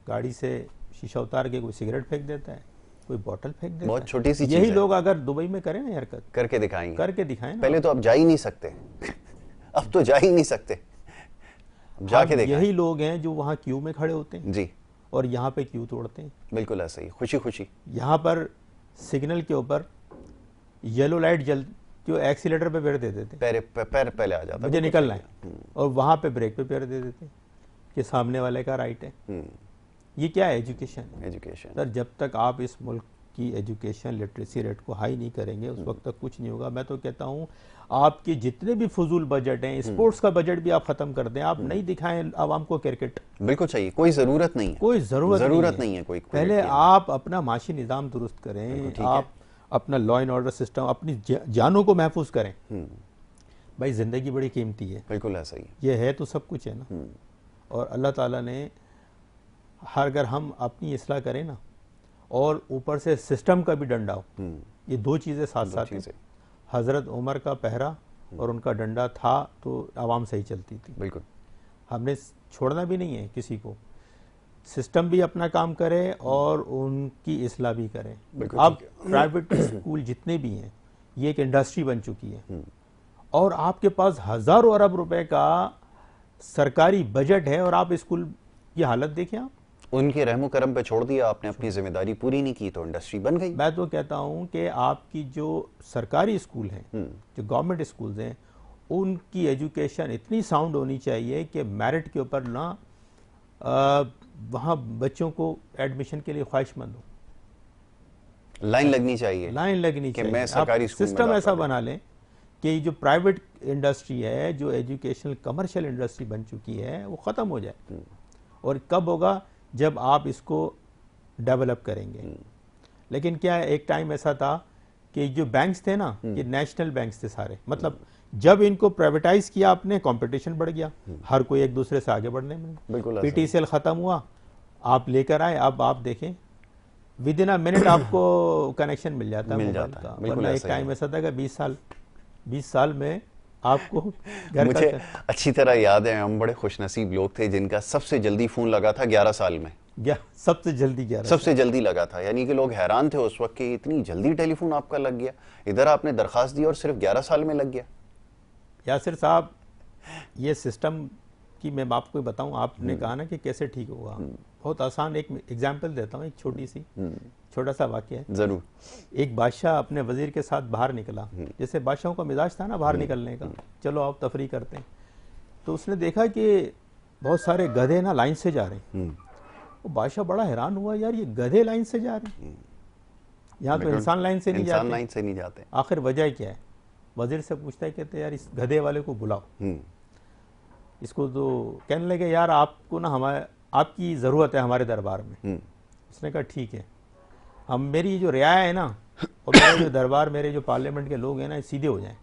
गाड़ी से शीशा उतार के कोई सिगरेट फेंक देता है, कोई बोतल फेंक देता है, बहुत छोटी सी चीज यही है। लोग अगर दुबई में करें ना हरकत, करके दिखाएंगे, करके दिखाएं ना। पहले तो अब जा ही नहीं सकते अब तो जा ही नहीं सकते, जाके दिखाएं। यही लोग हैं जो वहाँ क्यू में खड़े होते हैं जी, और यहाँ पे क्यू तोड़ते हैं, बिल्कुल ऐसा ही, खुशी खुशी। यहाँ पर सिग्नल के ऊपर येलो लाइट जो एक्सीलेटर पे पैर दे देते, पैर पहले आ जाता, मुझे निकलना है, और वहां पे ब्रेक पे पैर दे देते कि सामने वाले का राइट है। ये क्या है? एजुकेशन। एजुकेशन सर जब तक आप इस मुल्क की एजुकेशन लिटरेसी रेट को हाई नहीं करेंगे उस वक्त तक कुछ नहीं होगा। मैं तो कहता हूँ आपके जितने भी फजूल बजट हैं, स्पोर्ट्स का बजट भी आप खत्म कर दें, आप नहीं दिखाएं आवाम को क्रिकेट। बिल्कुल चाहिए, कोई जरूरत नहीं है, कोई जरूरत नहीं है कोई पहले आप अपना माशी निज़ाम दुरुस्त करें, आप अपना लॉ एंड ऑर्डर सिस्टम, अपनी जानों को महफूज करें। भाई जिंदगी बड़ी कीमती है। बिल्कुल ऐसा ही ये है तो सब कुछ है ना। और अल्लाह ताला ने अगर हम अपनी इसलाह करें ना और ऊपर से सिस्टम का भी डंडा हो, ये दो चीज़ें साथ साथ हैं। हज़रत उमर का पहरा और उनका डंडा था तो आवाम सही चलती थी। बिल्कुल, हमने छोड़ना भी नहीं है किसी को, सिस्टम भी अपना काम करे और उनकी इसलाह भी करें। अब प्राइवेट स्कूल जितने भी हैं ये एक इंडस्ट्री बन चुकी है और आपके पास हज़ारों अरब रुपए का सरकारी बजट है और आप स्कूल की हालत देखें। आप उनके रहमो करम पे छोड़ दिया आपने, अपनी जिम्मेदारी पूरी नहीं की तो इंडस्ट्री बन गई। मैं तो कहता हूं कि आपकी जो सरकारी स्कूल हैं, जो गवर्नमेंट स्कूल्स हैं, उनकी एजुकेशन इतनी साउंड होनी चाहिए कि मेरिट के ऊपर ना वहाँ बच्चों को एडमिशन के लिए ख्वाहिशमंद हो, लाइन लगनी चाहिए, लाइन लगनी चाहिए। मैं सरकारी स्कूल में सिस्टम ऐसा बना लें कि जो प्राइवेट इंडस्ट्री है, जो एजुकेशनल कमर्शियल इंडस्ट्री बन चुकी है, वो ख़त्म हो जाए। और कब होगा? जब आप इसको डेवलप करेंगे। लेकिन क्या है, एक टाइम ऐसा था कि जो बैंक्स थे ना, ये नेशनल बैंक्स थे सारे, मतलब जब इनको प्राइवेटाइज किया आपने, कंपटीशन बढ़ गया, हर कोई एक दूसरे से आगे बढ़ने में। पीटीसीएल खत्म हुआ, आप लेकर आए, अब आप देखें विद इन अ मिनट आपको कनेक्शन मिल जाता है मोबाइल का। वरना एक टाइम ऐसा था कि 20 साल में आपको घर मुझे अच्छी तरह याद है, हम बड़े खुशनसीब लोग थे जिनका सबसे जल्दी फोन लगा था 11 साल में। सबसे जल्दी लगा था, यानी कि लोग हैरान थे उस वक्त कि इतनी जल्दी टेलीफोन आपका लग गया। इधर आपने दरखास्त दी और सिर्फ 11 साल में लग गया। यासिर साहब, ये सिस्टम की मैं आपको बताऊं, आपने कहा ना कि कैसे ठीक होगा, बहुत आसान एक एग्जाम्पल देता हूँ, एक छोटा सा वाक्य है। जरूर। एक बादशाह अपने वजीर के साथ बाहर निकला, जैसे बादशाहों का मिजाज था ना बाहर निकलने का, चलो आप तफरी करते हैं। तो उसने देखा कि बहुत सारे गधे ना लाइन से जा रहे हैं। वो बादशाह बड़ा हैरान हुआ, यार ये गधे लाइन से जा रहे हैं, यहाँ तो इंसान लाइन से नहीं जाते, आखिर वजह क्या है? वजीर से पूछता है, कहते यार इस गधे वाले को बुलाओ। इसको तो कहने लगे, यार आपको ना आपकी ज़रूरत है हमारे दरबार में। उसने कहा ठीक है, हम मेरी जो रियाया है ना और मेरे जो दरबार, मेरे जो पार्लियामेंट के लोग हैं ना, सीधे हो जाएं,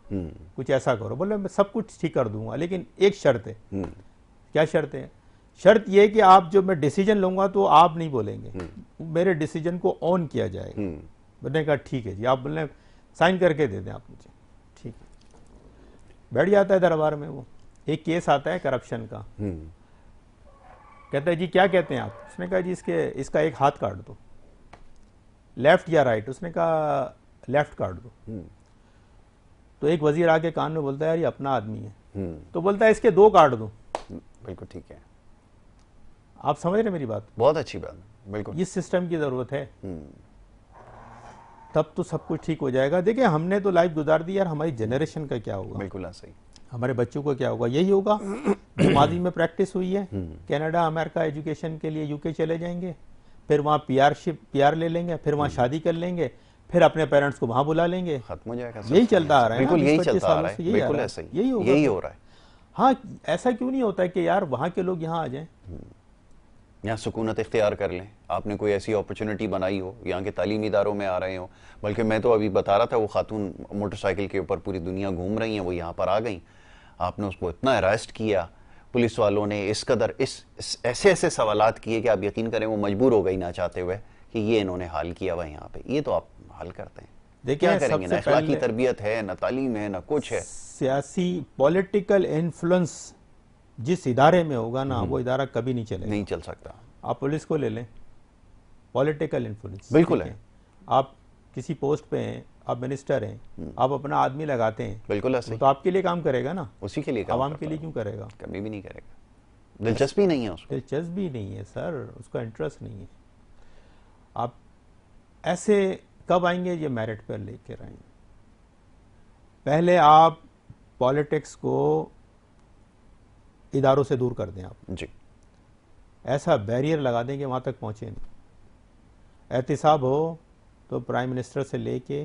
कुछ ऐसा करो। बोले मैं सब कुछ ठीक कर दूंगा, लेकिन एक शर्त है। क्या शर्त है? शर्त यह है कि आप जो मैं डिसीजन लूंगा तो आप नहीं बोलेंगे, मेरे डिसीजन को ऑन किया जाएगा। मैंने कहा ठीक है जी, आप बोले साइन करके दे दें आप मुझे, ठीक है। बैठ जाता है दरबार में, वो एक केस आता है करप्शन का। कहता है जी क्या कहते हैं आप? उसने कहा जी इसका एक हाथ काट दो, लेफ्ट या राइट? उसने कहा लेफ्ट काट दो। तो एक वजीर आके कान में बोलता है, यार ये अपना आदमी है। तो बोलता है इसके 2 काट दो। बिल्कुल ठीक है, आप समझ रहे मेरी बात? बहुत अच्छी बात, बिल्कुल। इस सिस्टम की जरूरत है, तब तो सब कुछ ठीक हो जाएगा। देखिए हमने तो लाइफ गुजार दी, यार हमारी जनरेशन का क्या होगा? बिल्कुल सही, हमारे बच्चों को क्या होगा? यही होगा जो माजी में प्रैक्टिस हुई है। कनाडा अमेरिका एजुकेशन के लिए यूके चले जाएंगे, फिर वहाँ पीआर ले लेंगे, फिर वहाँ शादी कर लेंगे, फिर अपने पेरेंट्स को वहाँ बुला लेंगे, खत्म हो जाएगा। यही चलता आ रहा है, बिल्कुल यही चलता आ रहा है, बिल्कुल ऐसा ही यही हो रहा है। हाँ, ऐसा क्यों नहीं होता है कि यार वहाँ के लोग यहाँ आ जाएं, यहाँ सुकूनत इख्तियार कर लें। आपने कोई ऐसी अपॉर्चुनिटी बनाई हो, यहाँ के तालीमी इदारों में आ रहे हो। बल्कि मैं तो अभी बता रहा था, वो खातून मोटरसाइकिल के ऊपर पूरी दुनिया घूम रही हैं, वो यहाँ पर आ गई, आपने उसको इतना अरेस्ट किया, पुलिस वालों ने इस कदर ऐसे ऐसे सवालात किए कि आप यकीन करें वो मजबूर हो गई ना चाहते हुए कि ये इन्होंने हाल किया हुआ यहाँ पे। ये तो आप हाल करते हैं, देखिए क्या करेंगे? ना अखलाकी तरबियत है, ना तालीम है, ना कुछ है। सियासी पॉलिटिकल इन्फ्लुएंस जिस इदारे में होगा ना, वो इदारा कभी नहीं चलेगा, नहीं चल सकता। आप पुलिस को ले लें, पॉलिटिकल इन्फ्लुएंस बिल्कुल है। आप किसी पोस्ट पे हैं, आप मिनिस्टर हैं, आप अपना आदमी लगाते हैं, बिल्कुल ऐसे, तो आपके लिए काम करेगा ना, उसी के लिए काम, आवाम के लिए क्यों करेगा? कभी भी नहीं करेगा, दिलचस्पी नहीं है उसको, दिलचस्पी नहीं है सर, उसका इंटरेस्ट नहीं है। आप ऐसे कब आएंगे? ये मेरिट पर लेकर आएंगे। पहले आप पॉलिटिक्स को इदारों से दूर कर दें, आप जी, ऐसा बैरियर लगा दें कि वहाँ तक पहुँचे नहीं। एहतिसाब हो तो प्राइम मिनिस्टर से लेके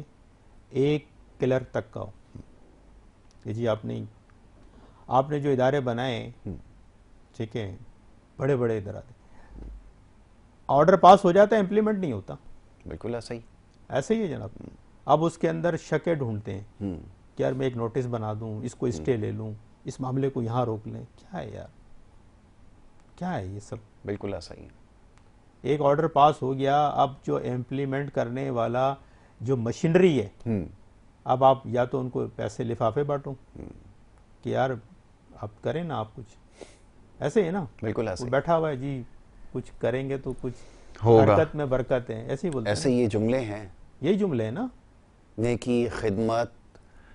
एक क्लर्क तक का हो कि जी आपने जो इदारे बनाए, ठीक है, बड़े बड़े इदारे, ऑर्डर पास हो जाता है, इम्प्लीमेंट नहीं होता। बिल्कुल ऐसा ही। ऐसे ही है जनाब। अब उसके अंदर शकें ढूंढते हैं कि यार मैं एक नोटिस बना दूं, इसको स्टे ले लूं, इस मामले को यहाँ रोक लें। क्या है यार, क्या है ये सब? बिल्कुल ऐसा ही। एक ऑर्डर पास हो गया, अब जो इम्प्लीमेंट करने वाला जो मशीनरी है, अब आप या तो उनको पैसे लिफाफे बांटो कि यार आप करें ना, आप कुछ ऐसे है ना। बिल्कुल ऐसे वो बैठा हुआ है जी, कुछ करेंगे तो कुछ होगा, हरकत में बरकत है, ऐसे ही बोलते हैं। ऐसे ये जुमले हैं, यही जुमले है ना। नेकी, खिदमत,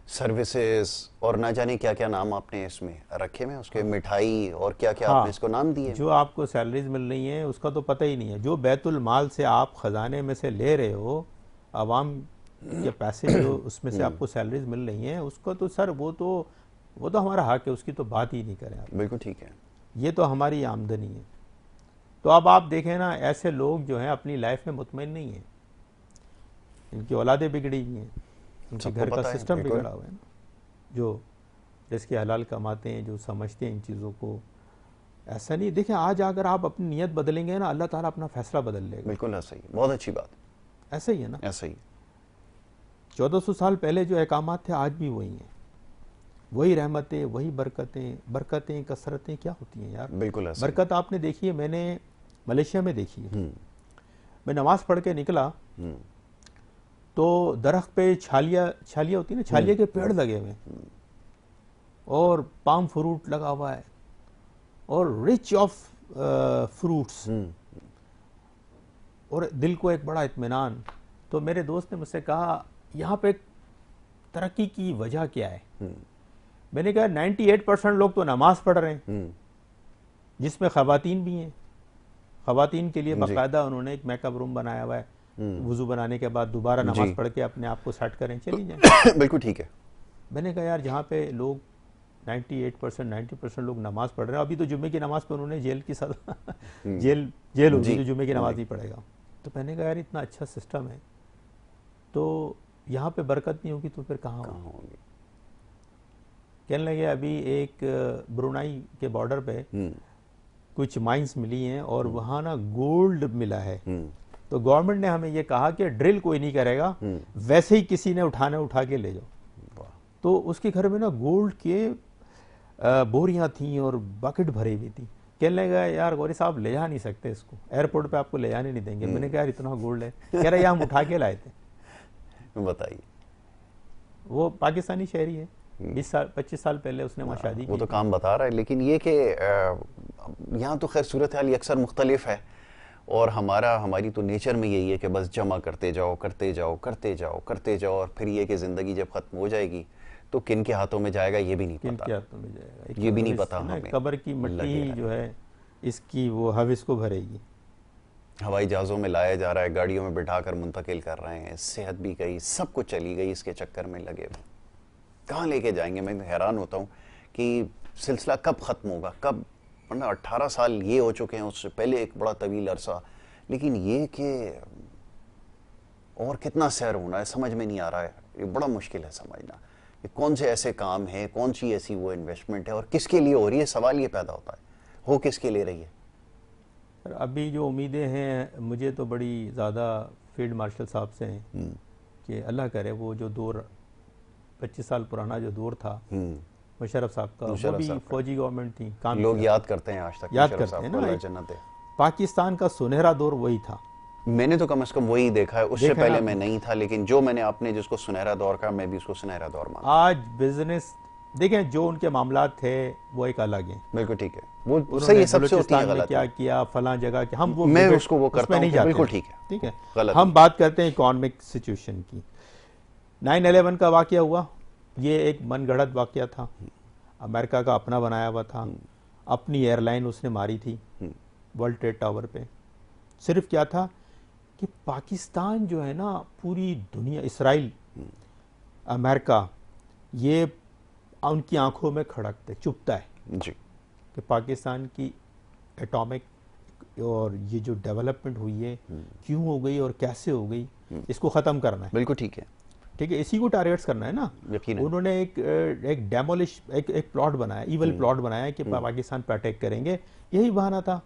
सर्विसेज और ना जाने क्या क्या नाम आपने इसमें रखे में उसके, मिठाई और क्या क्या हाँ, आपने इसको नाम दिए। जो आपको सैलरीज मिल रही हैं उसका तो पता ही नहीं है। जो बैतुल माल से आप खजाने में से ले रहे हो, आवाम के पैसे जो उसमें से आपको सैलरीज मिल रही हैं, उसका तो सर वो तो हमारा हक है, उसकी तो बात ही नहीं करें आप। बिल्कुल ठीक है। ये तो हमारी आमदनी है। तो अब आप देखें ना, ऐसे लोग जो हैं अपनी लाइफ में मुतमईन नहीं है, इनकी औलादें बिगड़ी हुई हैं, इनके सबको घर का पता है, सिस्टम बिल्कुल। बिगड़ा हुआ है ना। जो जिसके हलाल कमाते हैं, जो समझते हैं इन चीज़ों को, ऐसा नहीं। देखिए आज अगर आप अपनी नीयत बदलेंगे ना, अल्लाह ताला अपना फैसला बदल लेगा। बिल्कुल ऐसा ही, बहुत अच्छी बात, ऐसा ही है ना। ऐसा ही। 1400 साल पहले जो अहकामात थे आज भी वही हैं, वही रहमतें, वही बरकतें कसरतें क्या होती हैं यार। बिल्कुल ऐसा ही। बरकत आपने देखी है, मैंने मलेशिया में देखी है। मैं नमाज पढ़ के निकला तो दरख्त पे छालिया होती है ना, छालिया के पेड़ लगे हुए हैं और पाम फ्रूट लगा हुआ है और रिच ऑफ फ्रूट्स, और दिल को एक बड़ा इत्मीनान। तो मेरे दोस्त ने मुझसे कहा यहाँ पे तरक्की की वजह क्या है? मैंने कहा 98% लोग तो नमाज पढ़ रहे हैं, जिसमें खवातीन भी हैं। खवातीन के लिए बाकायदा उन्होंने एक मेकअप रूम बनाया हुआ है, वुजू बनाने के बाद दोबारा नमाज पढ़ के अपने आप को सेट करें, चली जाए। बिल्कुल ठीक है। मैंने कहा यार जहाँ पे लोग 98% 90% लोग नमाज पढ़ रहे हैं, अभी तो जुम्मे की नमाज पे उन्होंने जेल की सजा जेल होगी जो जुम्मे की नमाज नहीं पढ़ेगा। तो मैंने कहा यार इतना अच्छा सिस्टम है, तो यहाँ पे बरकत नहीं होगी तो फिर कहाँ होगी? कहने लगे अभी एक ब्रुनाई के बॉर्डर पे कुछ माइंस मिली हैं और वहाँ ना गोल्ड मिला है। तो गवर्नमेंट ने हमें ये कहा कि ड्रिल कोई नहीं करेगा, वैसे ही किसी ने उठा के ले जाओ। तो उसके घर में ना गोल्ड के बोरियां थी और बकेट भरी हुई थी। कहने लगा यार गौरी साहब ले जा नहीं सकते इसको, एयरपोर्ट पे आपको ले जाने नहीं देंगे। मैंने कहा यार इतना गोल्ड है। कह रहे हम उठा के लाए थे। बताइए, वो पाकिस्तानी शहरी है, 25 साल पहले उसने वहाँ शादी की। वो तो काम बता रहा है, लेकिन ये कि यहाँ तो खैर सूरत हाल अक्सर मुख्तलिफ है और हमारी तो नेचर में यही है कि बस जमा करते जाओ और फिर ये कि ज़िंदगी जब ख़त्म हो जाएगी तो किन के हाथों में जाएगा ये भी नहीं पता। किन के हाथों में जाएगा ये भी नहीं पता हमें। कब्र की मिट्टी ही जो है इसकी वो हविस को भरेगी। हवाई जहाज़ों में लाया जा रहा है, गाड़ियों में बिठा कर मुंतकिल कर रहे हैं, सेहत भी गई, सब कुछ चली गई, इसके चक्कर में लगे हुए कहाँ लेके जाएंगे। मैं हैरान होता हूँ कि सिलसिला कब ख़त्म होगा, कब, वरना 18 साल ये हो चुके हैं, उससे पहले एक बड़ा तवील अरसा, लेकिन ये कि और कितना सैर होना है समझ में नहीं आ रहा है। ये बड़ा मुश्किल है समझना कि कौन से ऐसे काम है, कौन सी ऐसी वो इन्वेस्टमेंट है और किसके लिए हो रही है। सवाल ये पैदा होता है, हो किसके लिए रही है। अभी जो उम्मीदें हैं मुझे तो बड़ी ज़्यादा फील्ड मार्शल साहब से हैं कि अल्लाह करे वो जो दौर 25 साल पुराना जो दौर था मुशर्रफ साहब का, वो भी फौजी गवर्नमेंट थी, काम लोग याद करते हैं, आज तक याद करते हैं ना। जन्नत है। पाकिस्तान का सुनहरा दौर वही था। मैंने तो कम से कम वही देखा है, उससे पहले मैं नहीं था, लेकिन जो मैंने आपने जिसको सुनहरा दौर कहा, मैं भी उसको सुनहरा दौर मानता हूं। आज बिजनेस देखें, जो उनके मामलात थे वो एक अलग है। बिल्कुल ठीक है, वो सही है, सबसे होती है गलत। क्या किया फलां जगह के, हम वो मैं उसको वो करता हूं, नहीं जाते। बिल्कुल ठीक है, ठीक है, गलत हम बात करते हैं इकोनॉमिक सिचुएशन की। 9/11 का वाकया हुआ, ये एक मनगढ़ंत वाकया था, अमेरिका का अपना बनाया हुआ था, अपनी एयरलाइन उसने मारी थी वर्ल्ड ट्रेड टावर पे। सिर्फ क्या था कि पाकिस्तान जो है ना, पूरी दुनिया, इसराइल, अमेरिका, ये उनकी आंखों में खड़कते चुभता है जी कि पाकिस्तान की एटॉमिक और ये जो डेवलपमेंट हुई है क्यों हो गई और कैसे हो गई, इसको ख़त्म करना है। बिल्कुल ठीक है, ठीक है, इसी को टारगेट्स करना है ना। यकीनन। उन्होंने एक डेमोलिश एक प्लॉट बनाया, इवल प्लॉट बनाया कि पाकिस्तान पर अटैक करेंगे, यही बहाना था।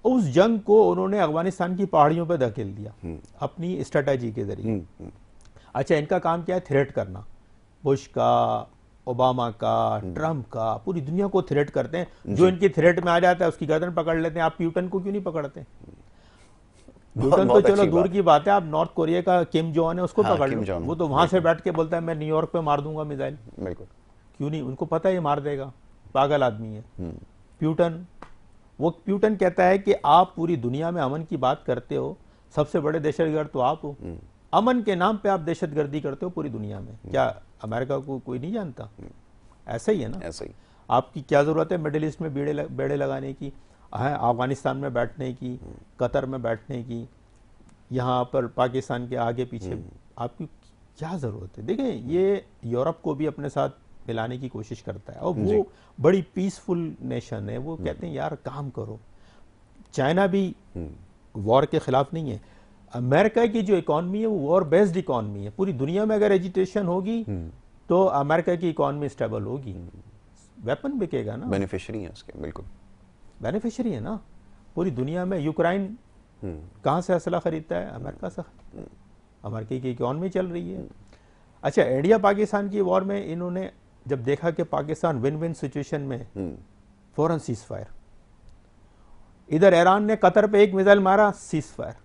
उस जंग को उन्होंने अफगानिस्तान की पहाड़ियों पर धकेल दिया अपनी स्ट्रेटजी के जरिए। अच्छा, इनका काम क्या है? थ्रेट करना, बुश का, ओबामा का, ट्रम्प का, पूरी दुनिया को थ्रेट करते हैं। जो इनकी थ्रेट में आ जाता है उसकी गर्दन पकड़ लेते हैं। आप प्यूटन को क्यों नहीं पकड़ते? प्यूटन तो चलो दूर की बात है, आप नॉर्थ कोरिया का किम जोन है उसको पकड़ लो, वो तो वहां से बैठ के बोलता है मैं न्यूयॉर्क पे मार दूंगा मिसाइल। बिल्कुल, क्यों नहीं? उनको पता है ये मार देगा, पागल आदमी है प्यूटन कहता है कि आप पूरी दुनिया में अमन की बात करते हो, सबसे बड़े दहशतगर्द तो आप हो, अमन के नाम पे आप दहशतगर्दी करते हो पूरी दुनिया में। क्या अमेरिका को कोई नहीं जानता? ऐसा ही है ना, ऐसा ही। आपकी क्या जरूरत है मिडिल ईस्ट में बेड़े लगाने की, अफगानिस्तान में बैठने की, कतर में बैठने की, यहाँ पर पाकिस्तान के आगे पीछे आपकी क्या ज़रूरत है? देखें, ये यूरोप को भी अपने साथ मिलाने की कोशिश करता है और वो बड़ी पीसफुल नेशन है। वो कहते हैं यार काम करो। चाइना भी वॉर के खिलाफ नहीं है। अमेरिका की जो इकॉनमी है वो वॉर बेस्ड इकॉनमी है। पूरी दुनिया में अगर एजिटेशन होगी तो अमेरिका की इकॉनमी स्टेबल होगी, वेपन बिकेगा ना, बेनिफिशियरी है उसके, बिल्कुल बेनिफिशियरी है ना। पूरी दुनिया में यूक्रेन कहाँ से असला खरीदता है? अमेरिका से। अमेरिका की इकॉनमी चल रही है। अच्छा, इंडिया पाकिस्तान की वॉर में इन्होंने जब देखा कि पाकिस्तान विन विन सिचुएशन में, फौरन सीज फायर। इधर ईरान ने कतर पे एक मिसाइल मारा, सीज फायर।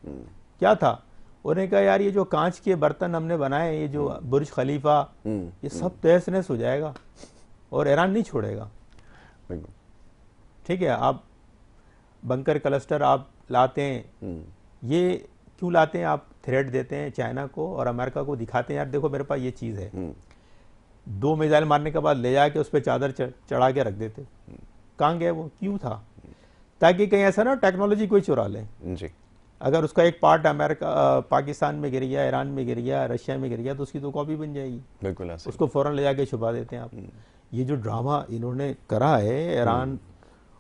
क्या था? उन्होंने कहा यार ये जो कांच के बर्तन हमने बनाए, ये जो बुर्ज खलीफा, ये सब तहस नहस हो जाएगा और ईरान नहीं छोड़ेगा। ठीक है, आप बंकर क्लस्टर आप लाते हैं, ये क्यों लाते हैं? आप थ्रेट देते हैं चाइना को और अमेरिका को, दिखाते हैं यार देखो मेरे पास ये चीज़ है। 2 मिसाइल मारने के बाद ले जाके उस पर चादर चढ़ा के रख देते। कहाँ गया वो? क्यों था? ताकि कहीं ऐसा ना टेक्नोलॉजी कोई चुरा ले जी। अगर उसका एक पार्ट अमेरिका पाकिस्तान में गिर गया, ईरान में गिर गया, रशिया में गिर गया, तो उसकी तो कॉपी बन जाएगी। बिल्कुल ऐसे। उसको फौरन ले जाके छुपा देते हैं आप। ये जो ड्रामा इन्होंने करा है, ईरान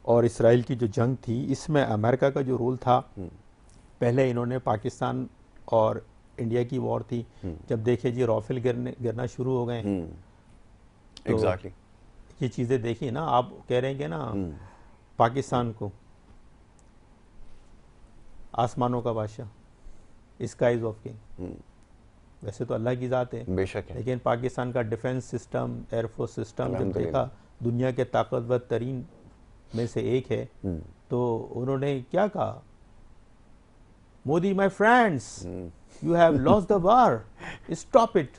और इसराइल की जो जंग थी, इसमें अमेरिका का जो रोल था, पहले इन्होंने पाकिस्तान और इंडिया की वॉर थी, जब देखे जी राफेल गिरना शुरू हो गए, तो ये चीज़ें देखी ना। आप कह रहे हैं कि ना पाकिस्तान को आसमानों का बादशाह, स्काइज ऑफ किंग, वैसे तो अल्लाह की ज़ात है बेशक है, लेकिन पाकिस्तान का डिफेंस सिस्टम, एयरफोर्स सिस्टम जब देखा दुनिया के ताकतवर तरीन में से एक है, तो उन्होंने क्या कहा? Modi my friends, you have lost the war, stop it.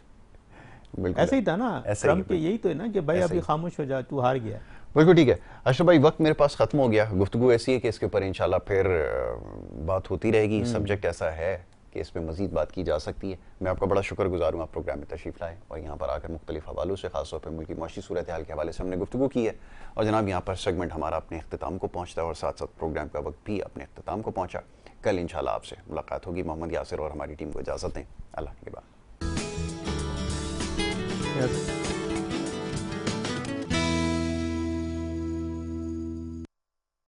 ऐसे ही था ना ट्रम्प के, यही तो है ना कि भाई अभी खामोश हो जा, तू हार गया। बिल्कुल ठीक है अशरफ भाई, वक्त मेरे पास खत्म हो गया। गुफ्तगू ऐसी है कि इसके ऊपर इंशाल्लाह फिर बात होती रहेगी। सब्जेक्ट ऐसा है कि इस पर मजीद बात की जा सकती है। मैं आपका बड़ा शुक्रगुजार हूँ, आप प्रोग्राम में तशरीफ़ लाए और यहाँ पर आकर मुख्तलिफ हवालों से, खासतौर पर मुल्की मौशी सूरत हाल के हवाले से हमने गुफ्तगू की है। और जनाब यहाँ पर सेगमेंट हमारा अपने अख्ताम को पहुँचता है और साथ साथ प्रोग्राम का वक्त भी अपने अख्ताम को पहुँचा। कल इंशाल्लाह आपसे मुलाकात होगी। मोहम्मद यासिर और हमारी टीम को इजाज़त दें। अल्लाह के बाद।